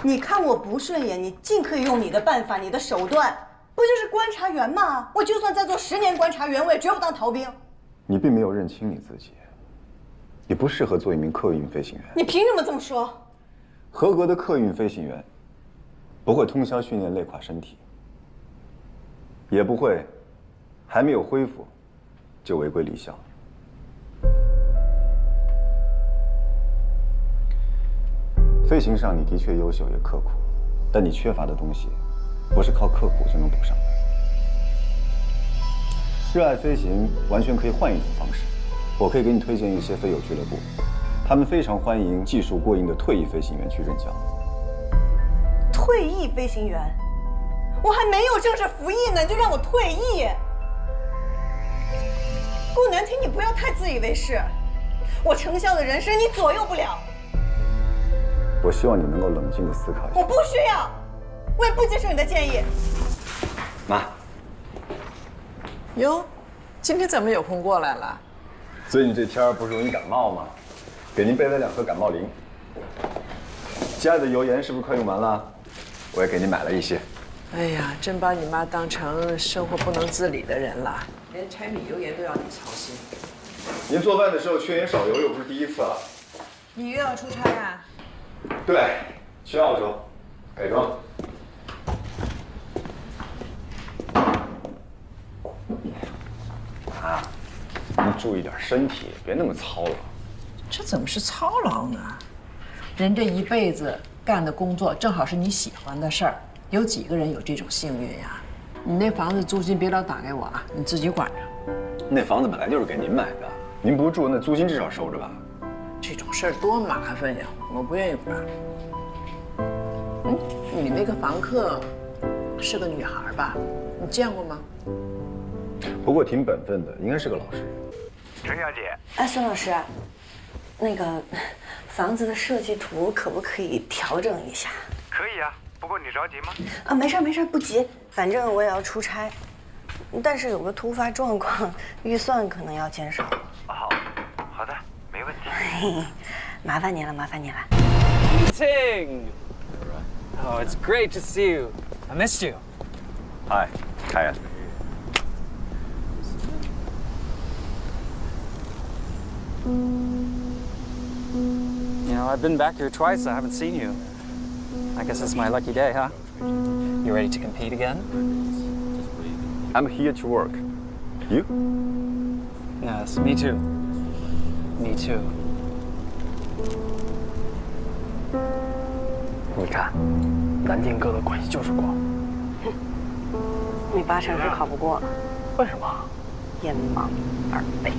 你看我不顺眼，你尽可以用你的办法、你的手段，不就是观察员吗？我就算再做10年观察员，我也只有当逃兵。你并没有认清你自己，你不适合做一名客运飞行员。你凭什么这么说？合格的客运飞行员不会通宵训练累垮身体，也不会还没有恢复就违规离校。飞行上你的确优秀也刻苦，但你缺乏的东西不是靠刻苦就能补上的。热爱飞行完全可以换一种方式，我可以给你推荐一些飞友俱乐部，他们非常欢迎技术过硬的退役飞行员去任教。退役飞行员？我还没有正式服役呢，你就让我退役？顾南亭，你不要太自以为是，我成校的人生你左右不了。我希望你能够冷静地思考一下。我不需要，我也不接受你的建议。妈，哟，今天怎么有空过来了？最近这天儿不是容易感冒吗？给您备了2盒感冒灵。家里的油盐是不是快用完了？我也给您买了一些。哎呀，真把你妈当成生活不能自理的人了，连柴米油盐都要你操心。您做饭的时候缺盐少油又不是第一次了。你又要出差啊？对，去澳洲，改装。啊，您注意点身体，别那么操劳。这怎么是操劳呢？人这一辈子干的工作正好是你喜欢的事儿，有几个人有这种幸运呀？你那房子租金别老打给我啊，你自己管着。那房子本来就是给您买的，您不住，那租金至少收着吧。这种事儿多麻烦呀，我不愿意管。你那个房客是个女孩吧？你见过吗？不过挺本分的，应该是个老实人。陈小姐，哎，孙老师，那个房子的设计图可不可以调整一下？可以啊，不过你着急吗？啊，没事没事，不急，反正我也要出差，但是有个突发状况，预算可能要减少。好的，没问题。嘿嘿，麻烦你了，麻烦你了。 Ting! Oh, it's great to see you. I missed you. Hi, Kaya. You know, I've been back here twice. I haven't seen you. I guess it's my lucky day, huh? You ready to compete again? I'm here to work. You? Yes, me too. Me too. 你看，南丁哥的关系就是光。你8成是考不过，为什么？眼盲2倍。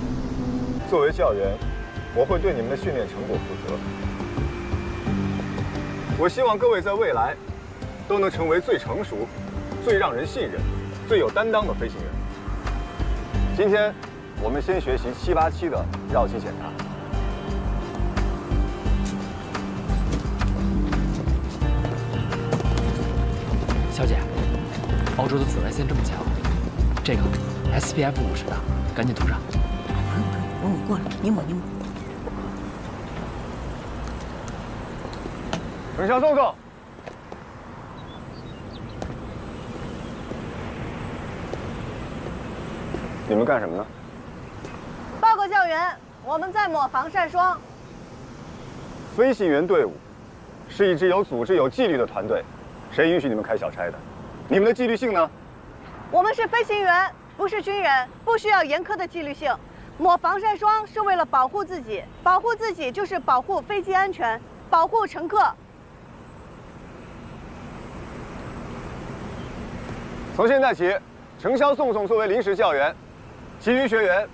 作为教员，我会对你们的训练成果负责。我希望各位在未来都能成为最成熟、最让人信任、最有担当的飞行员。今天，我们先学习787的绕机检查。小姐，澳洲的紫外线这么强，这个 SPF 50的，赶紧涂上。不用，我过来，你抹。等下宋宋。你们干什么呢？报告教员，我们在抹防晒霜。飞行员队伍是一支有组织、有纪律的团队，谁允许你们开小差的？你们的纪律性呢？我们是飞行员，不是军人，不需要严苛的纪律性。抹防晒霜是为了保护自己，保护自己就是保护飞机安全，保护乘客。从现在起，程潇宋宋作为临时教员，其余学员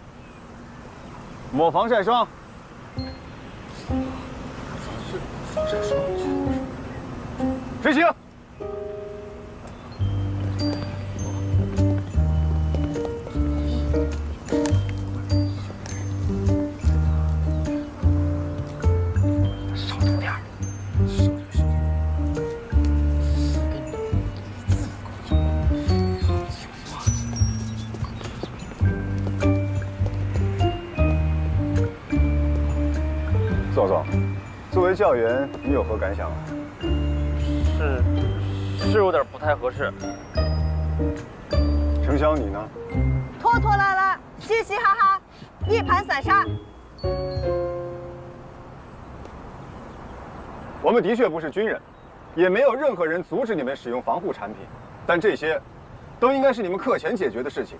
抹防晒霜。防晒霜。执行。少涂点儿。宋宋，作为教员，你有何感想？是有点不太合适。程潇，你呢？拖拖拉拉，嘻嘻哈哈，一盘散沙。我们的确不是军人，也没有任何人阻止你们使用防护产品，但这些，都应该是你们课前解决的事情。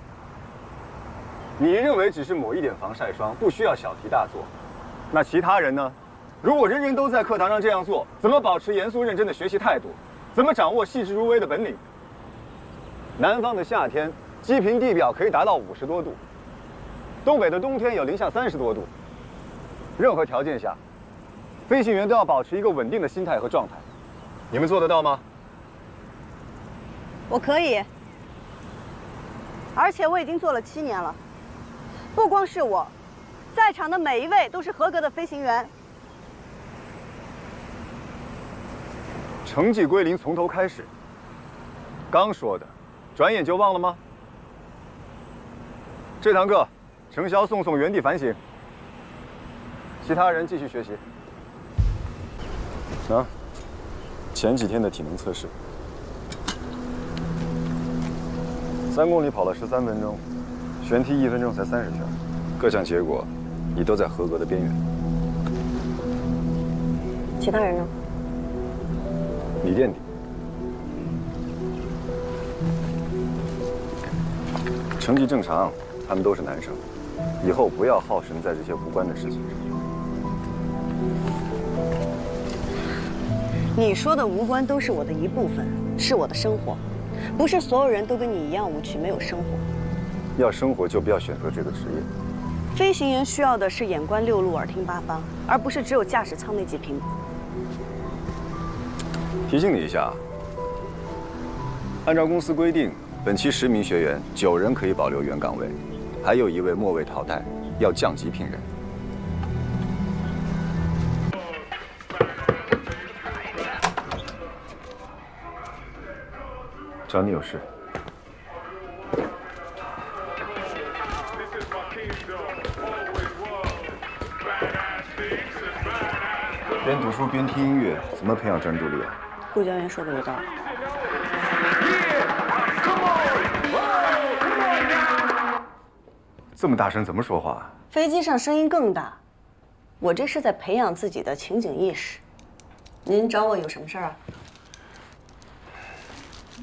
你认为只是抹一点防晒霜，不需要小题大做，那其他人呢？如果人人都在课堂上这样做，怎么保持严肃认真的学习态度？怎么掌握细致入微的本领？南方的夏天，基平地表可以达到50多度，东北的冬天有零下30多度。任何条件下，飞行员都要保持一个稳定的心态和状态。你们做得到吗？我可以，而且我已经做了7年了。不光是我，在场的每一位都是合格的飞行员。成绩归零，从头开始。刚说的，转眼就忘了吗？这堂课，程潇、宋宋原地反省，其他人继续学习。啊，前几天的体能测试，3公里跑了13分钟，旋踢1分钟才30圈，各项结果，你都在合格的边缘。其他人呢？你垫底。成绩正常，他们都是男生，以后不要耗神在这些无关的事情上。你说的无关都是我的一部分，是我的生活，不是所有人都跟你一样无趣，没有生活。要生活就不要选择这个职业。飞行员需要的是眼观六路，耳听八方，而不是只有驾驶舱那几屏幕。提醒你一下，按照公司规定，本期10名学员9人可以保留原岗位，还有1位末位淘汰，要降级聘人。找你有事。边读书边听音乐，怎么培养专注力啊？顾教员说的有道理。这么大声怎么说话？飞机上声音更大，我这是在培养自己的情景意识。您找我有什么事儿啊？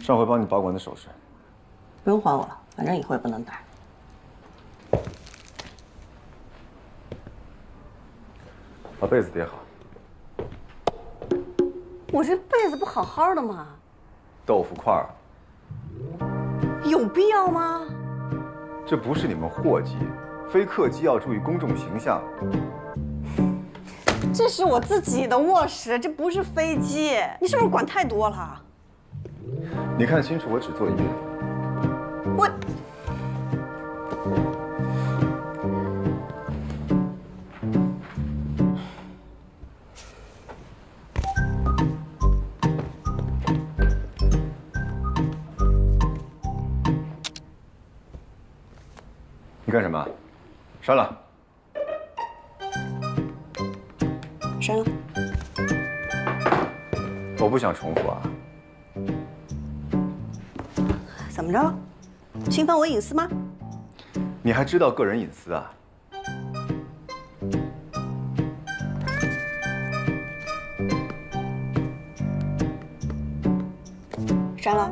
上回帮你保管的首饰，不用还我了，反正以后也不能戴。把被子叠好。我这被子不好好的吗？豆腐块儿，有必要吗？这不是你们货机，飞客机要注意公众形象。这是我自己的卧室，这不是飞机，你是不是管太多了？你看清楚，我只做一遍。我。你干什么？删了。删了。我不想重复啊。怎么着？侵犯我隐私吗？你还知道个人隐私啊？删了。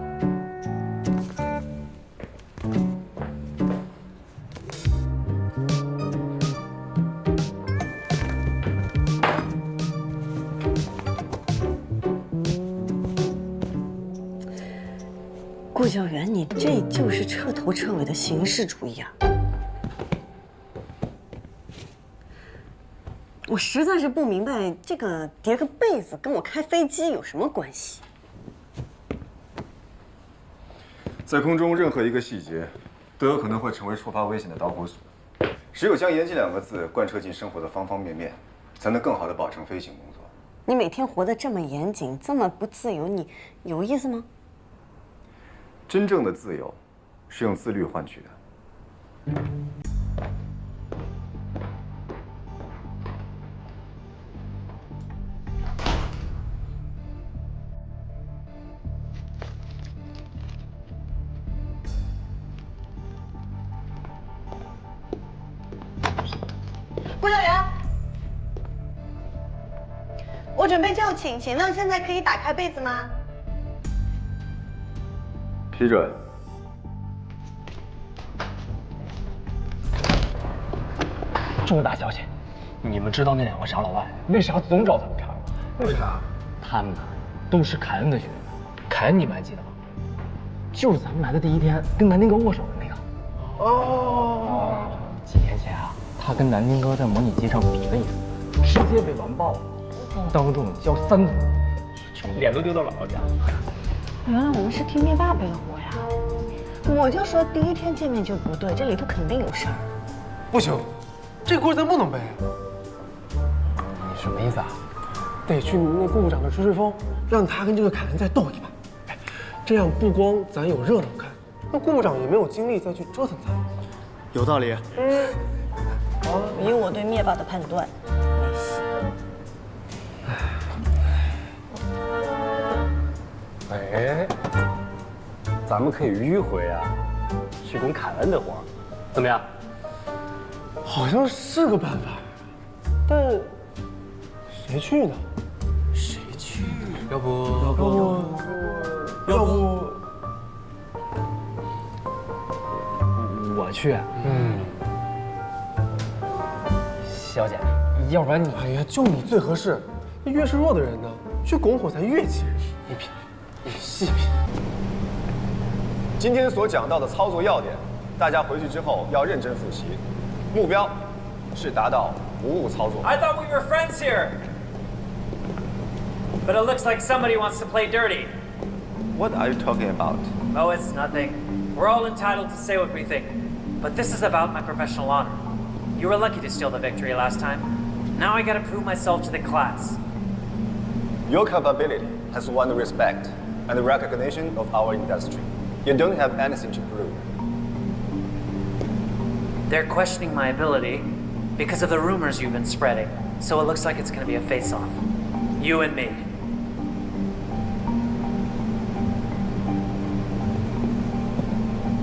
顾教员，你这就是彻头彻尾的形式主义啊！我实在是不明白，这个叠个被子跟我开飞机有什么关系？在空中任何一个细节，都有可能会成为触发危险的导火索。只有将严谨2个字贯彻进生活的方方面面，才能更好地保证飞行工作。你每天活得这么严谨，这么不自由，你有意思吗？真正的自由，是用自律换取的。顾小杨，我准备叫请，请问现在可以打开被子吗？批准。钟大小姐，你们知道那2个傻老外为啥总找咱们茬吗？为啥？他们呢，都是凯恩的学员。凯恩你们还记得吗？就是咱们来的第1天跟南丁格握手的那个。哦。几年前啊，他跟南丁格在模拟机上比了一次，直接被完爆了，当众教3次，脸都丢到姥姥家。原来我们是替灭霸背的锅呀！我就说第1天见面就不对，这里头肯定有事儿。不行，这锅咱不能背。你什么意思啊？得去那顾部长那吹吹风，让他跟这个凯恩再斗一把。哎，这样不光咱有热闹看，那顾部长也没有精力再去折腾咱。有道理。以我对灭霸的判断，没戏。哎，咱们可以迂回啊，去拱凯恩的活，怎么样？好像是个办法，但谁去呢？谁去？要不，我去。小姐，要不然你……哎呀，就你最合适。那越是弱的人呢，去拱火才越气人。你品，你细品。今天所讲到的操作要点，大家回去之后要认真复习，目标是达到无误操作。 I thought we were friends here. But it looks like somebody wants to play dirty. What are you talking about? Oh, it's nothing. We're all entitled to say what we think. But this is about my professional honor. You were lucky to steal the victory last time. Now I gotta prove myself to the class. Your capability has won the respect and the recognition of our industry. You don't have anything to prove. They're questioning my ability because of the rumors you've been spreading. So it looks like it's gonna be a face-off. You and me.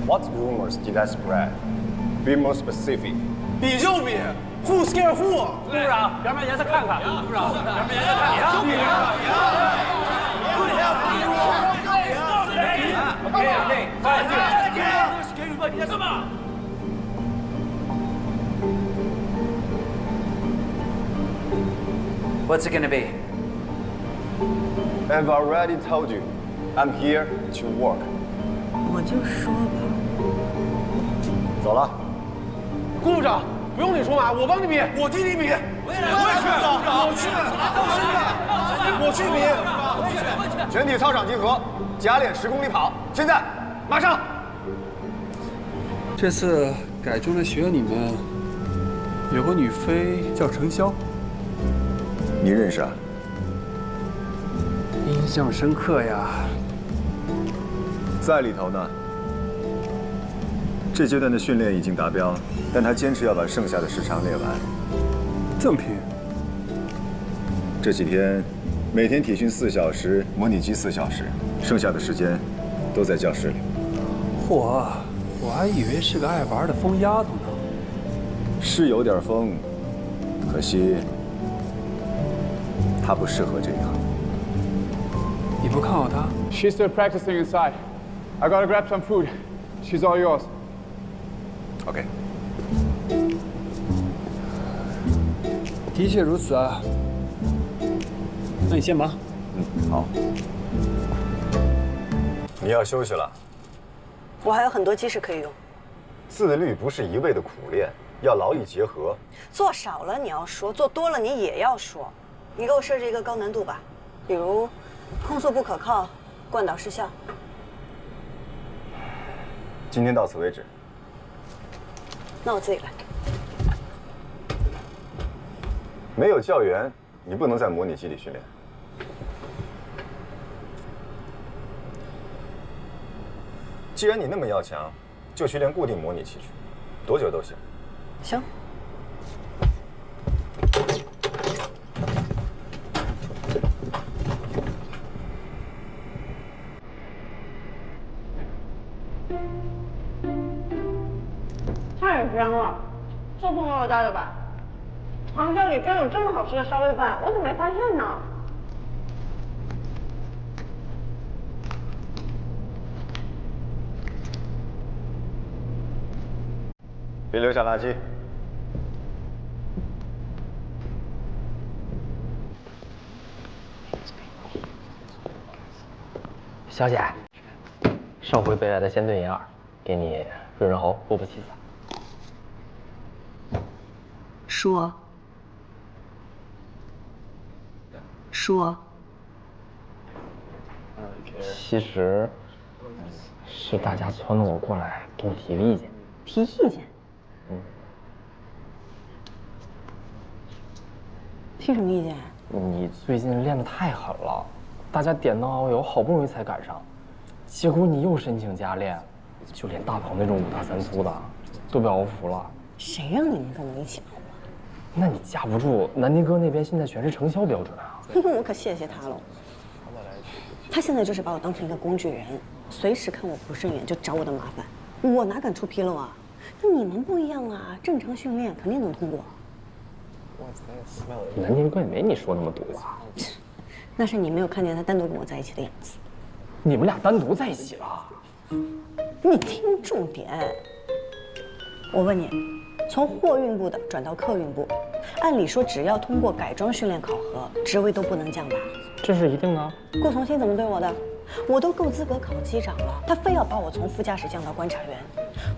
What rumors did I spread? Be more specific. 比就比，Who scare who？ 部长，表面颜色看看。部长，表面颜色看看。就比。Okay, fine. What's it gonna be? I've already told you, I'm here to work. 我就说吧，走了。顾部长，不用你出马，我帮你比，我替你比。我去比。全体操场集合，假练10公里跑，现在，马上。这次改中的学员里面有个女飞叫程潇，你认识啊？印象深刻呀。在里头呢。这阶段的训练已经达标，但他坚持要把剩下的时长练完。这么拼？这几天，每天体训4小时，模拟机4小时，剩下的时间都在教室里。嚯，我还以为是个爱玩的疯丫头呢。是有点疯，可惜他不适合这一行。你不看好他？ She's still practicing inside. I gotta grab some food. She's all yours. OK。的确如此啊。那你先忙。好。你要休息了。我还有很多鸡翅可以用。自律不是一味的苦练，要劳逸结合。做少了你要说，做多了你也要说。你给我设置一个高难度吧，比如控速不可靠、惯导失效。今天到此为止。那我自己来。没有教员，你不能在模拟机里训练。既然你那么要强，就去练固定模拟器去，多久都行。行。太香了，做不好我带的吧？皇上里真有这么好吃的烧煨饭，我怎么没发现呢？别留下垃圾。小姐，上回备来的鲜炖银耳，给你润润喉，补补气子。说，其实是大家撺掇我过来给你提个意见。提意见？提什么意见？你最近练得太狠了，大家点灯熬油，好不容易才赶上，结果你又申请加练，就连大鹏那种5大3粗的都被熬服了。谁让你们跟我一起熬啊？那你架不住南迪哥那边现在全是承销标准啊。我可谢谢他了。他现在就是把我当成一个工具人，随时看我不顺眼就找我的麻烦，我哪敢出纰漏啊？那你们不一样啊，正常训练肯定能通过。南迪哥也没你说那么毒啊。那是你没有看见他单独跟我在一起的样子。你们俩单独在一起了？你听重点。我问你，从货运部的转到客运部，按理说只要通过改装训练考核，职位都不能降吧？这是一定的。顾从新怎么对我的？我都够资格考机长了，他非要把我从副驾驶降到观察员。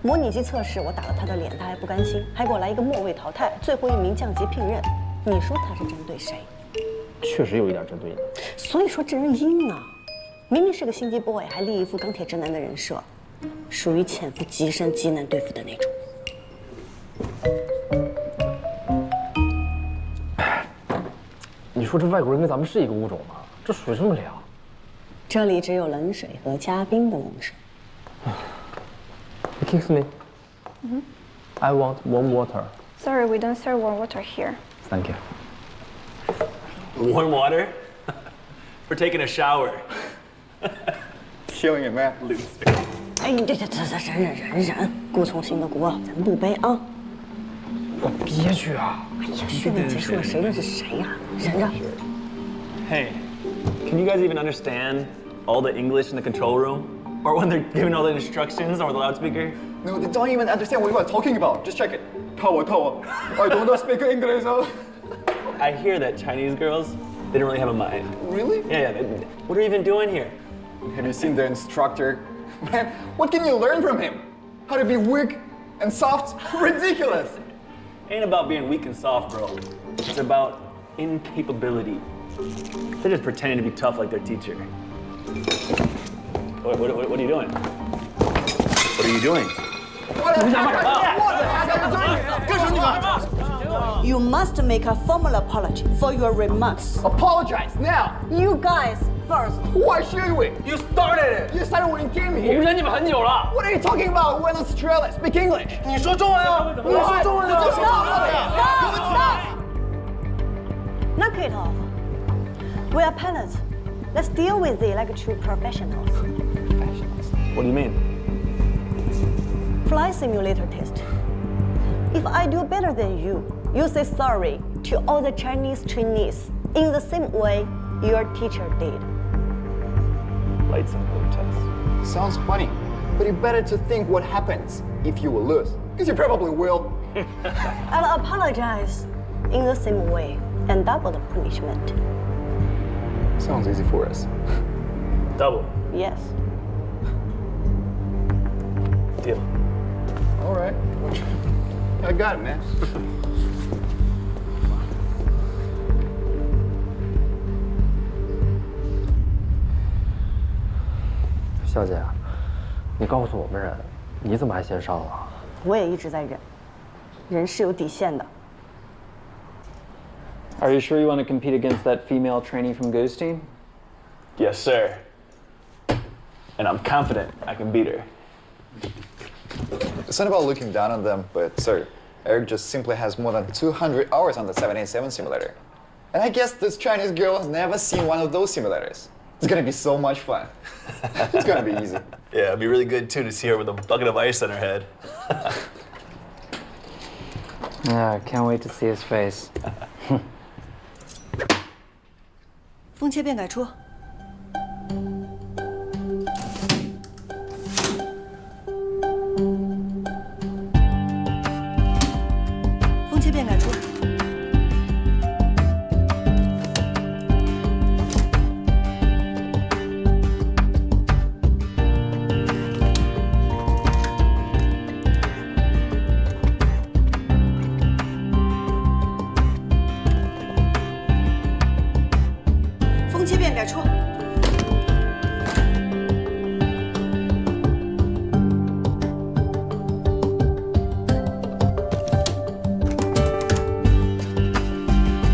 模拟机测试我打了他的脸，他还不甘心，还给我来一个末位淘汰，最后一名降级聘任。你说他是针对谁？确实有一点针对你。所以说这人阴啊，明明是个心机 boy， 还立一副钢铁直男的人设，属于潜伏极深、极难对付的那种。你说这外国人跟咱们是一个物种吗？这水这么凉。这里只有冷水和加冰的冷水。Excuse me. I want warm water. Sorry, we don't serve warm water here. Thank you. Warm water? For taking a shower. Killing it, man. Loser. 哎，你这忍，顾从新的锅咱不背啊。我憋屈啊！哎呀，训练结束了，谁认识谁呀？忍着。Hey, can you guys even understand all the English in the control room? Or when they're giving all the instructions over the loudspeaker? No, they don't even understand what you are talking about. Just check it. Tower. I don't speak English. I hear that Chinese girls, they don't really have a mind. Really? Yeah. What are you even doing here? Have you seen the instructor? Man, what can you learn from him? How to be weak and soft? Ridiculous. Ain't about being weak and soft, bro. It's about incapability. They're just pretending to be tough like their teacher. What are you doing? What are you doing? What the heck are you doing? You must make a formal apology for your remarks. Apologize now. You guys first. Why should we? You started it. You started when you came here. 我们忍你们很久了。 What are you talking about? We're in Australia. Speak English. 你说中文啊！你说中文啊！ Stop! Knock it off. We are pilots. Let's deal with it like true professionals. What do you mean? Flight simulator test. If I do better than you, you say sorry to all the Chinese trainees in the same way your teacher did. Flight simulator test. Sounds funny, but you better to think what happens if you will lose, because you probably will. I'll apologize in the same way and double the punishment. Sounds easy for us. Double. Yes. Deal. All right. I got it, man. 小姐，你告诉我们人，你怎么还先上了？我也一直在忍，人是有底线的。 Are you sure you want to compete against that female trainee from Goose Team? Yes, sir. And I'm confident I can beat her. It's not about looking down on them, but sir, Eric just simply has more than 200 hours on the 787 simulator. And I guess this Chinese girl has never seen one of those simulators. It's gonna be so much fun. It's gonna be easy. Yeah, it'd be really good too to see her with a bucket of ice on her head. Yeah, can't wait to see his face. 风切变改出。风切变改出。风切变改出。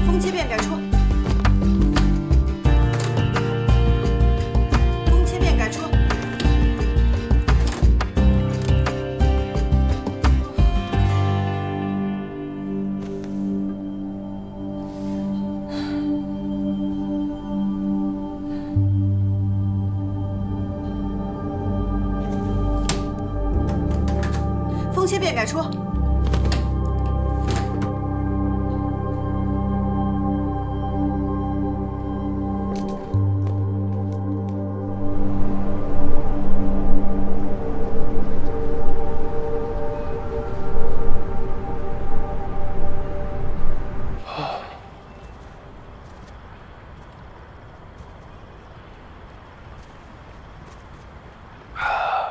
风切变改出。风切变改出。风切变改出。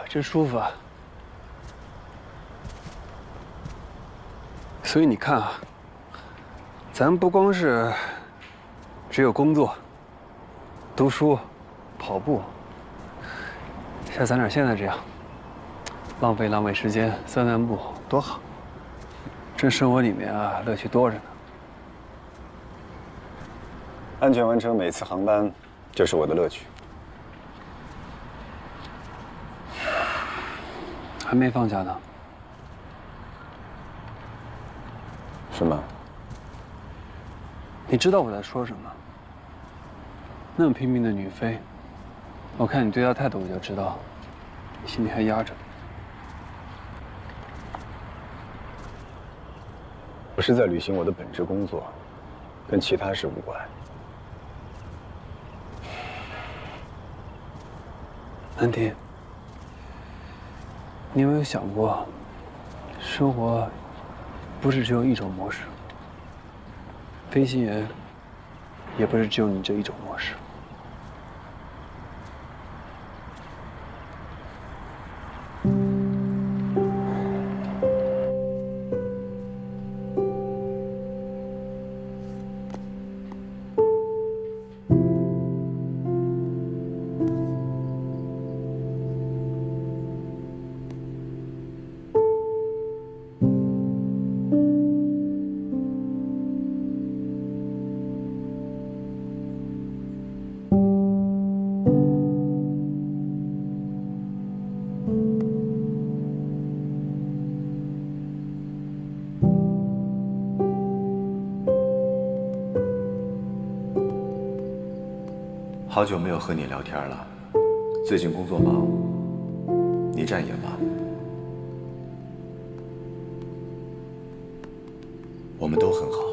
真舒服啊！所以你看啊，咱不光是只有工作、读书、跑步，像咱俩现在这样，浪费时间散步，多好！这生活里面啊，乐趣多着呢。安全完成每次航班，就是我的乐趣。还没放假呢。是吗？你知道我在说什么？那么拼命的女飞，我看你对她态度，我就知道，你心里还压着。我是在履行我的本职工作，跟其他事无关。南婷，你有没有想过，生活不是只有一种模式，飞行员也不是只有你这一种模式。好久没有和你聊天了，最近工作忙，你站也忙，我们都很好。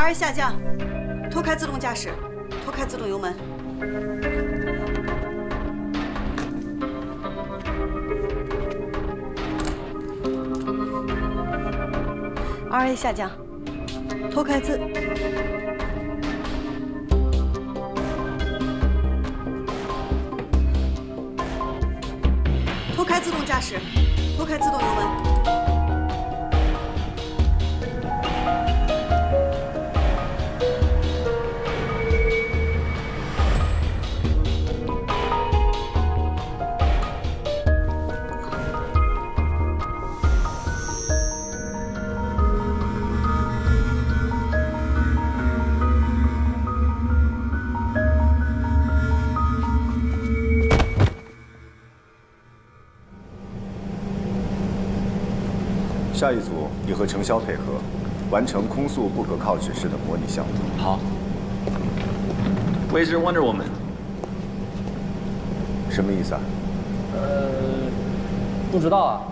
R 下降，脱开自动驾驶，脱开自动油门。RA 下降，脱开自。脱开自动驾驶，脱开自动油门。 你下一组你和程潇配合，完成空速不可靠指示的模拟项目。好。Where's your Wonder Woman？ 什么意思啊？不知道啊。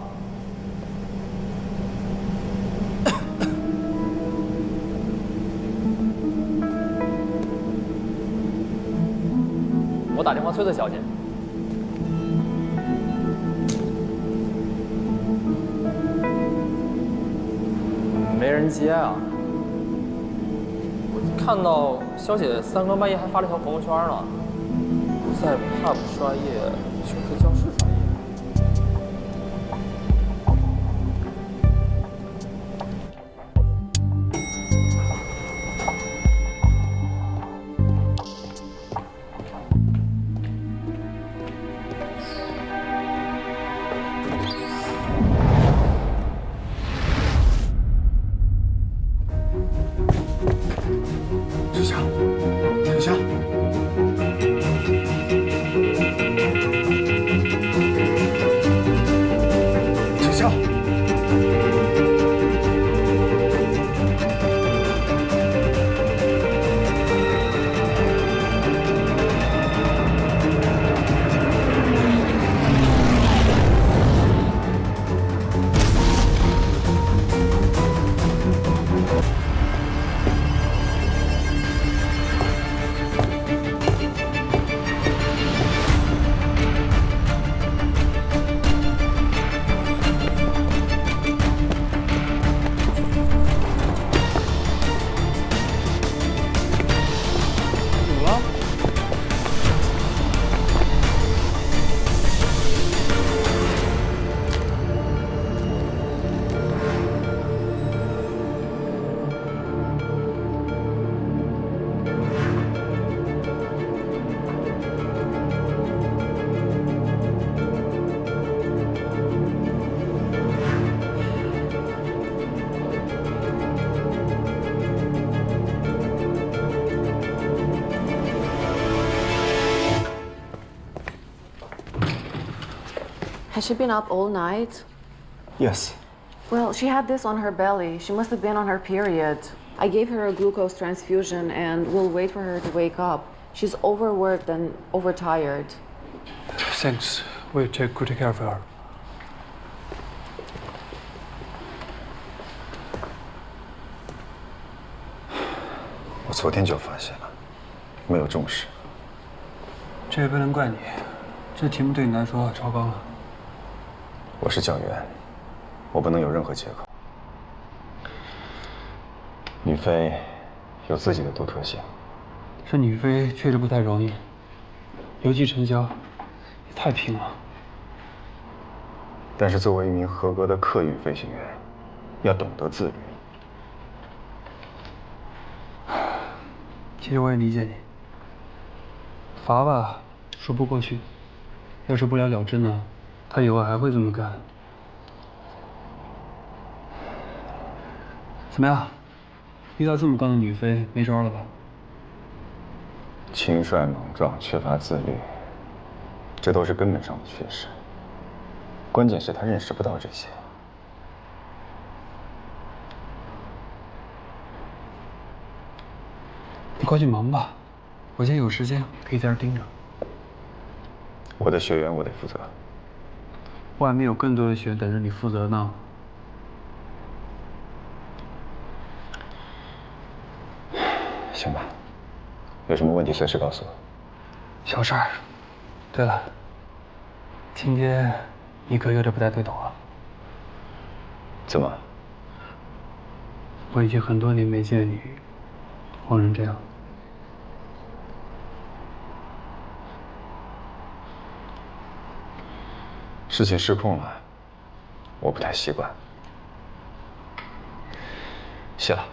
我打电话催催小姐。没人接啊！我看到肖姐3更半夜还发了条朋友圈呢，在 pub 刷夜，却在教室刷夜。Has she been up all night? Yes. Well, she had this on her belly. She must have been on her period. I gave her a glucose transfusion and we'll wait for her to wake up. She's overworked and overtired. Thanks. We'll take good care of her. 我昨天就发现了，没有重视。这也不能怪你，这题目对你来说超纲了。我是教员，我不能有任何借口。女飞有自己的独特性。这女飞确实不太容易，尤其陈潇，也太拼了。但是作为一名合格的客运飞行员，要懂得自律。其实我也理解你，罚吧说不过去，要是不了了之呢，他以后还会这么干。怎么样？遇到这么刚的女飞，没招了吧？轻率莽撞，缺乏自律，这都是根本上的缺失。关键是他认识不到这些。你快去忙吧，我现在有时间可以在这盯着。我的学员我得负责。外面有更多的学员等着你负责呢。行吧，有什么问题随时告诉我。小事儿。对了，今天你可有点不太对头啊。怎么？我已经很多年没见你慌成这样。事情失控了，我不太习惯。谢了。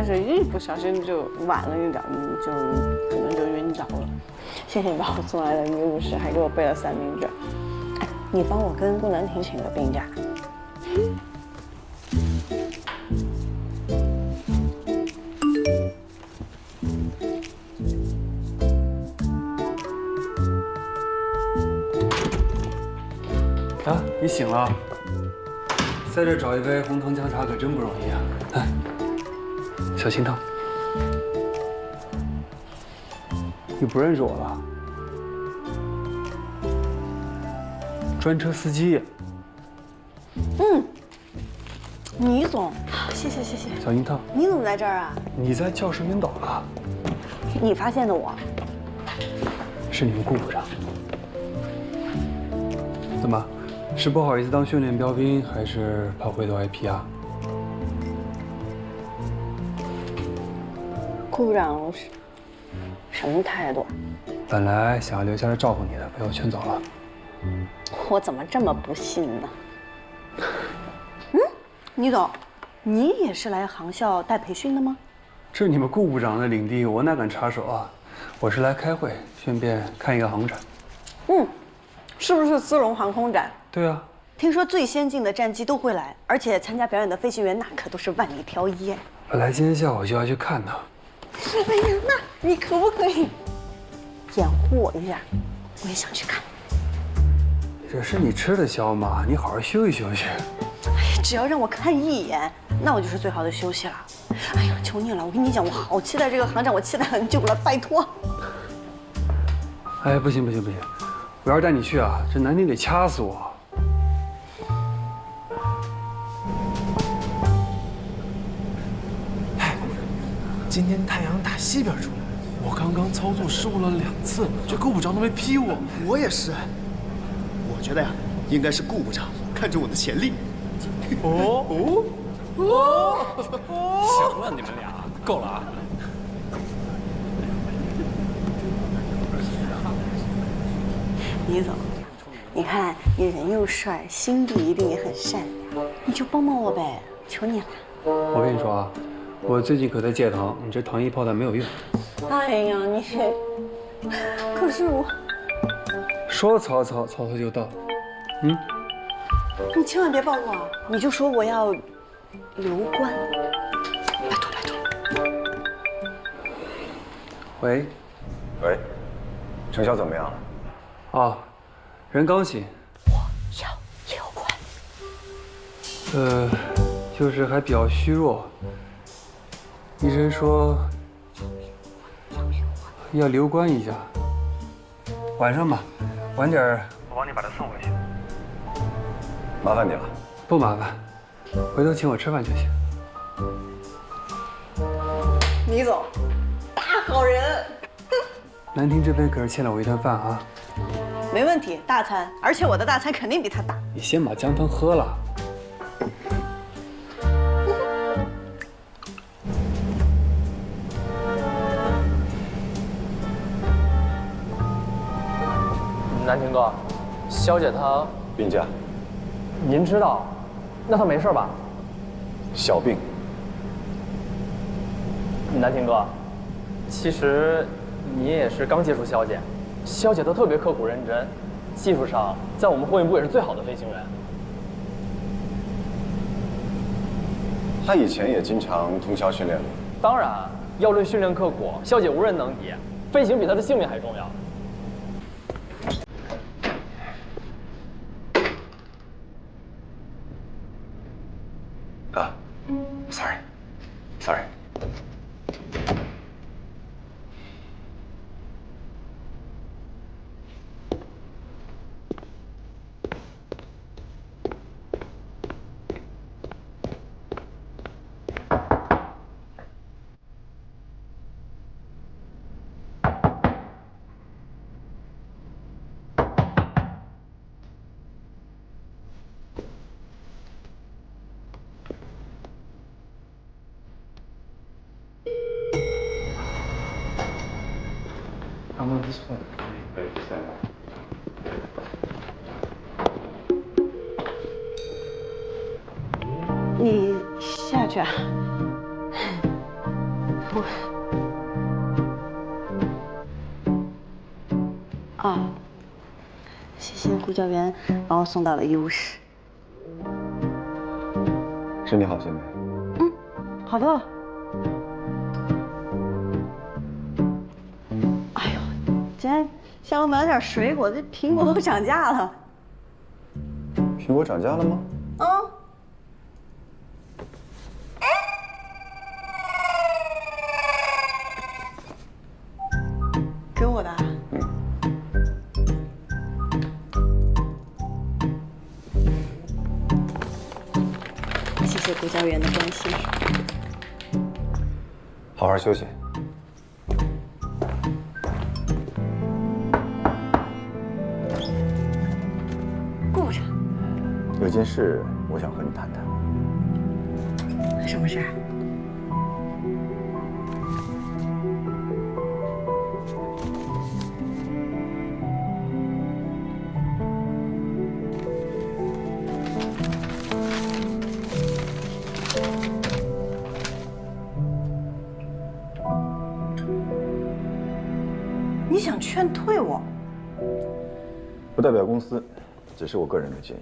但是一不小心就晚了一点，你就可能就晕倒了。谢谢你把我送来的医务室，还给我备了三明治。哎，你帮我跟顾南婷请个病假。啊，你醒了？在这找一杯红糖姜茶可真不容易啊！来，小心烫。你不认识我了？专车司机。倪总，谢谢谢谢。小樱桃，你怎么在这儿啊？你在教室晕倒了。你发现的我？是你们顾部长。怎么？是不好意思当训练标兵，还是怕回头挨批啊？顾部长什么态度？本来想要留下来照顾你的，被我劝走了。我怎么这么不信呢？倪总，你也是来航校带培训的吗？这是你们顾部长的领地，我哪敢插手啊？我是来开会，顺便看一个航展。是不是资龙航空展？对啊。听说最先进的战机都会来，而且参加表演的飞行员那可都是万里挑一哎。本来今天下午就要去看他。哎呀，那你可不可以掩护我一下？我也想去看。这是你吃得消吗？你好好休息休息。哎，只要让我看一眼，那我就是最好的休息了。哎呀，求你了，我跟你讲，我好期待这个航展，我期待很久了，拜托。哎，不行不行不行，我要是带你去啊，这南宁得掐死我。哎，今天太阳打西边出来，我刚刚操作失误了2次，这顾部长都没批我。我也是，我觉得呀，应该是顾部长看中我的潜力。行了，你们俩够了啊！倪总，你看你人又帅，心地一定也很善良，你就帮帮我呗，求你了。我跟你说啊，我最近可在戒糖，你这糖衣炮弹没有用。哎呀，你，可是我说曹操，曹操就到。你千万别帮我，你就说我要留官，拜托拜托。喂，喂，成效怎么样？啊，人刚醒。我要留官。就是还比较虚弱。医生说要留观一下，晚上吧，晚点儿。我帮你把他送回去。麻烦你了。不麻烦，回头请我吃饭就行。倪总，大好人。南亭这边可是欠了我一顿饭啊。没问题，大餐，而且我的大餐肯定比他大。你先把姜汤喝了。南亭哥，肖姐她病假。您知道，那她没事吧？小病。南亭哥，其实你也是刚接触肖姐，肖姐都特别刻苦认真，技术上在我们货运部也是最好的飞行员。他以前也经常通宵训练吗？当然，要论训练刻苦，肖姐无人能敌，飞行比她的性命还重要。Sorry。I'm on this one. 你下去啊？护士。哦，谢谢顾教员把我送到了医务室。身体好些没？嗯，好多了。哎呦，今天下楼买了点水果，这苹果都涨价了。苹果涨价了吗？嗯。给我的。谢谢顾教员的关心。好好休息。顾部长，有件事我想和你谈谈。什么事？你想劝退我？不代表公司，只是我个人的建议。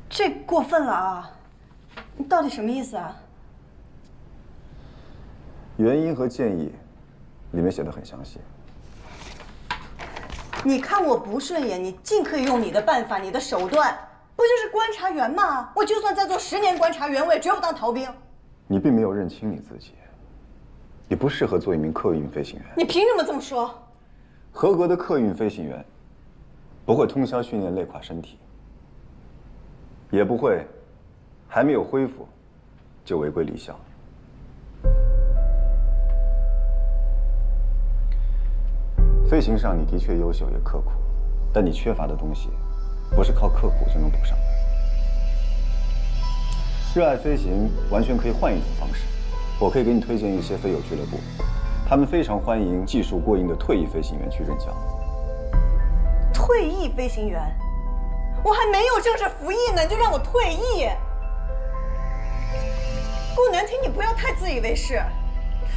这过分了啊！你到底什么意思啊？原因和建议里面写的很详细。你看我不顺眼，你尽可以用你的办法、你的手段，不就是观察员吗？我就算再做10年观察员，我也只有当逃兵。你并没有认清你自己，你不适合做一名客运飞行员。你凭什么这么说？合格的客运飞行员不会通宵训练累垮身体，也不会还没有恢复就违规离校。飞行上你的确优秀也刻苦，但你缺乏的东西不是靠刻苦就能补上的。热爱飞行完全可以换一种方式，我可以给你推荐一些飞友俱乐部，他们非常欢迎技术过硬的退役飞行员去任教。退役飞行员？我还没有正式服役呢，你就让我退役？顾南亭，你不要太自以为是，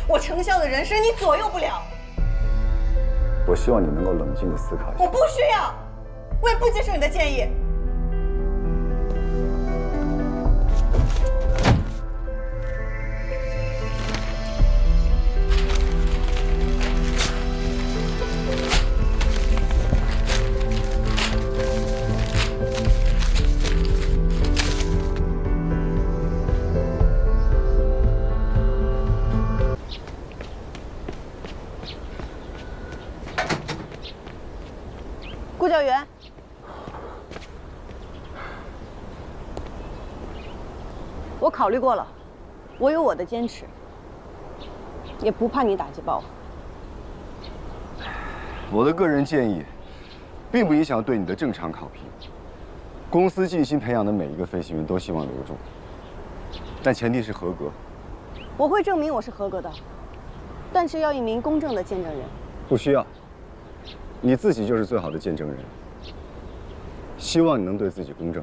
我成校的人生你左右不了。我希望你能够冷静地思考一下。我不需要，我也不接受你的建议。顾教员，我考虑过了，我有我的坚持，也不怕你打击报复。我的个人建议，并不影响对你的正常考评。公司尽心培养的每一个飞行员都希望留住，但前提是合格。我会证明我是合格的，但是要一名公正的见证人。不需要，你自己就是最好的见证人。希望你能对自己公正。